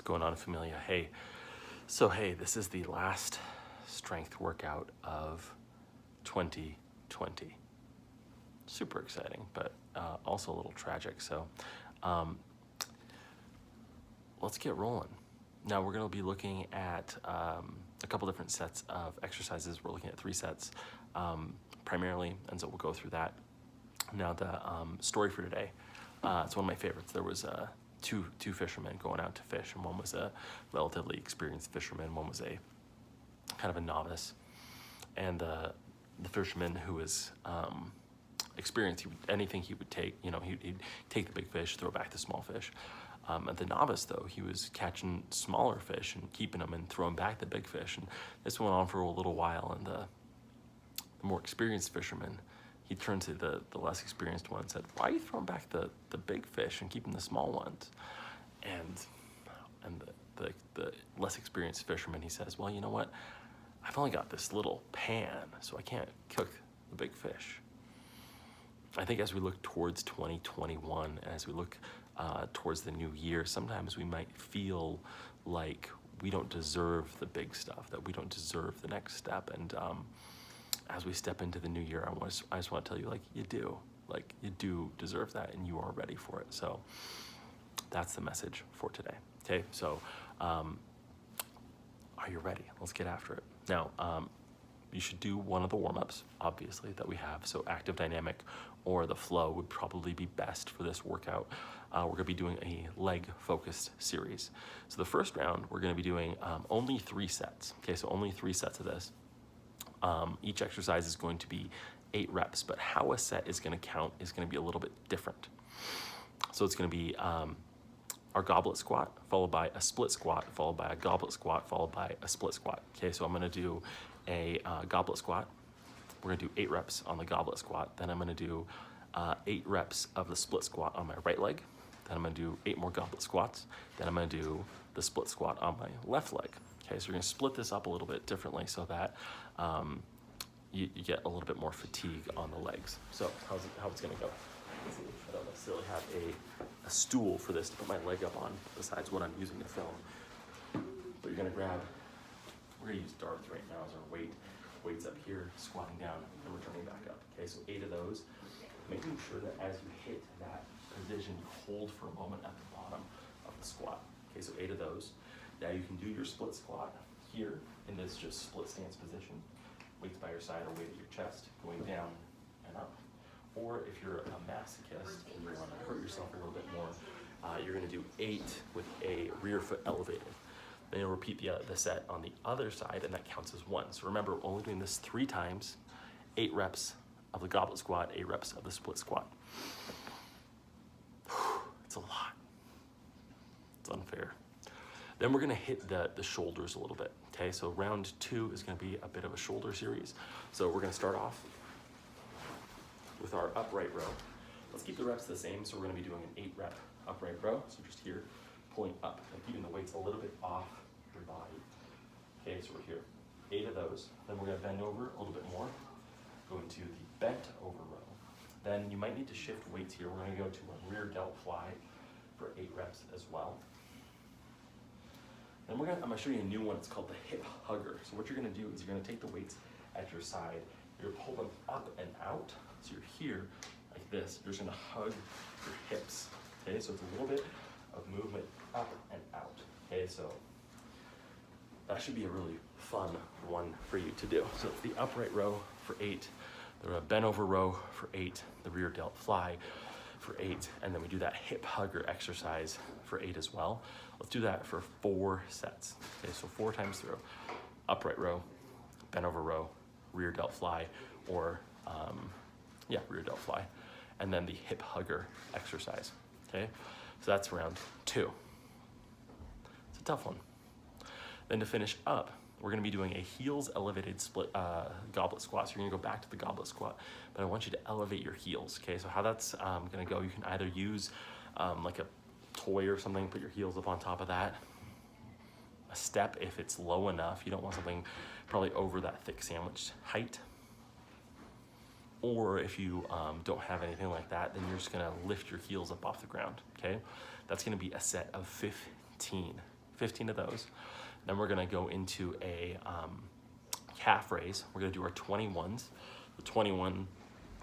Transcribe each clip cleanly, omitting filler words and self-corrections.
What's going on, Familia? Hey, this is the last strength workout of 2020. Super exciting, but also a little tragic. So let's get rolling. Now we're going to be looking at a couple different sets of exercises. We're looking at 3 sets primarily, and so we'll go through that. Now the story for today, it's one of my favorites. There was two fishermen going out to fish, and one was a relatively experienced fisherman, one was a kind of a novice. And the fisherman who was experienced, anything he would take, he'd take the big fish, throw back the small fish. And the novice, though, he was catching smaller fish and keeping them and throwing back the big fish. And this went on for a little while, and the more experienced fisherman, he turned to the less experienced one and said, "Why are you throwing back the big fish and keeping the small ones?" And the less experienced fisherman, he says, "Well, you know what? I've only got this little pan, so I can't cook the big fish." I think as we look towards 2021, as we look towards the new year, sometimes we might feel like we don't deserve the big stuff, that we don't deserve the next step. And as we step into the new year, I just want to tell you, you do deserve that, and you are ready for it. So that's the message for today. Okay, so are you ready? Let's get after it. Now, you should do one of the warm-ups, obviously, that we have. So active dynamic or the flow would probably be best for this workout. We're gonna be doing a leg-focused series. So the first round, we're gonna be doing only 3 sets. Okay, so only 3 sets of this. Each exercise is going to be 8 reps, but how a set is gonna count is gonna be a little bit different. So it's gonna be our goblet squat, followed by a split squat, followed by a goblet squat, followed by a split squat. Okay, so I'm gonna do a goblet squat. We're gonna do 8 reps on the goblet squat. Then I'm gonna do 8 reps of the split squat on my right leg. Then I'm gonna do 8 more goblet squats. Then I'm gonna do the split squat on my left leg. Okay, so we're gonna split this up a little bit differently so that you get a little bit more fatigue on the legs. So how it's gonna go? Let's see, I don't necessarily have a stool for this to put my leg up on besides what I'm using to film. But you're gonna we're gonna use darts right now as our weight's up here, squatting down and returning back up. Okay, so 8 of those. Making sure that as you hit that position, you hold for a moment at the bottom of the squat. Okay, so 8 of those. Now you can do your split squat here in this just split stance position. Weights by your side or weight at your chest, going down and up. Or if you're a masochist and you want to hurt yourself a little bit more, you're going to do 8 with a rear foot elevated. Then you'll repeat the set on the other side, and that counts as 1. So remember, we're only doing this 3 times, 8 reps of the goblet squat, 8 reps of the split squat. It's a lot. It's unfair. Then we're gonna hit the shoulders a little bit, okay? So round 2 is gonna be a bit of a shoulder series. So we're gonna start off with our upright row. Let's keep the reps the same. So we're gonna be doing an 8 rep upright row. So just here, pulling up and keeping the weights a little bit off your body. Okay, so we're here, 8 of those. Then we're gonna bend over a little bit more, go into the bent over row. Then you might need to shift weights here. We're gonna go to a rear delt fly for 8 reps as well. Then I'm gonna show you a new one. It's called the hip hugger. So what you're gonna do is you're gonna take the weights at your side, you're gonna pull them up and out. So you're here like this. You're just gonna hug your hips. Okay, so it's a little bit of movement up and out. Okay, so that should be a really fun one for you to do. So it's the upright row for 8, the bent over row for 8, the rear delt fly for 8, and then we do that hip hugger exercise for 8 as well. Let's do that for 4 sets. Okay, so 4 times through. Upright row, bent over row, rear delt fly, or rear delt fly, and then the hip hugger exercise. Okay, so that's round 2. It's a tough one. Then to finish up, we're gonna be doing a heels elevated split goblet squat. So you're gonna go back to the goblet squat, but I want you to elevate your heels, okay? So how that's gonna go, you can either use like a toy or something, put your heels up on top of that. A step if it's low enough. You don't want something probably over that thick sandwich height. Or if you don't have anything like that, then you're just gonna lift your heels up off the ground, okay? That's gonna be a set of 15 15 of those. Then we're gonna go into a calf raise. We're gonna do our 21s. The 21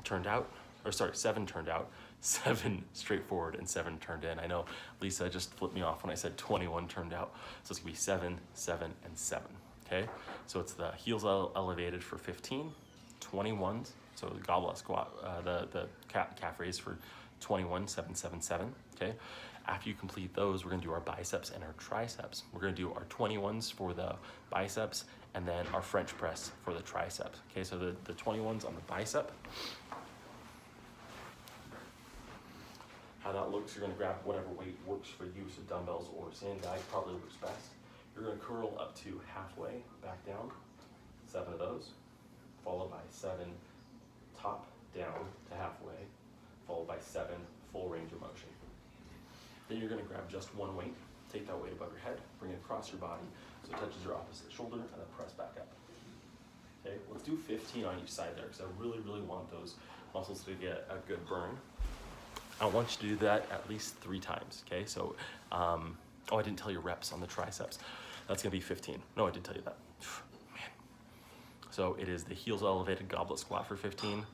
turned out, or sorry, 7 turned out, 7 straightforward, and 7 turned in. I know Lisa just flipped me off when I said 21 turned out. So it's gonna be 7, 7, and 7, okay? So it's the heels elevated for 15, 21s, so the goblet squat, the calf raise for 21, 7, 7, 7, okay? After you complete those, we're gonna do our biceps and our triceps. We're gonna do our 21s for the biceps and then our French press for the triceps. Okay, so the 21s on the bicep. How that looks, you're gonna grab whatever weight works for you, so dumbbells or sand bag probably works best. You're gonna curl up to halfway, back down, 7 of those, followed by 7 top down to halfway, followed by 7 full range of motion. Then you're gonna grab just one weight, take that weight above your head, bring it across your body so it touches your opposite shoulder, and then press back up. Okay, let's do 15 on each side there, because I really, really want those muscles to get a good burn. I want you to do that at least 3 times, okay? So, oh, I didn't tell you reps on the triceps. That's gonna be 15. No, I didn't tell you that. Man. So it is the heels elevated goblet squat for 15,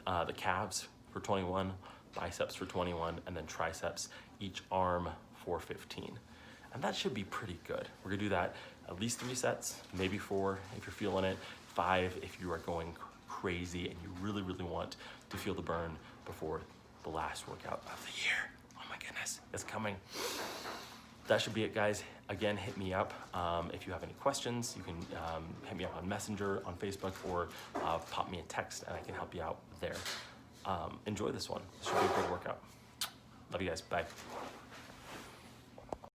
the calves for 21, biceps for 21, and then triceps, each arm for 15. And that should be pretty good. We're gonna do that at least 3 sets, maybe 4 if you're feeling it, 5 if you are going crazy and you really, really want to feel the burn before the last workout of the year. Oh my goodness, it's coming. That should be it, guys. Again, hit me up. If you have any questions, you can hit me up on Messenger, on Facebook, or pop me a text and I can help you out there. Enjoy this one. This should be a good workout. Love you guys. Bye.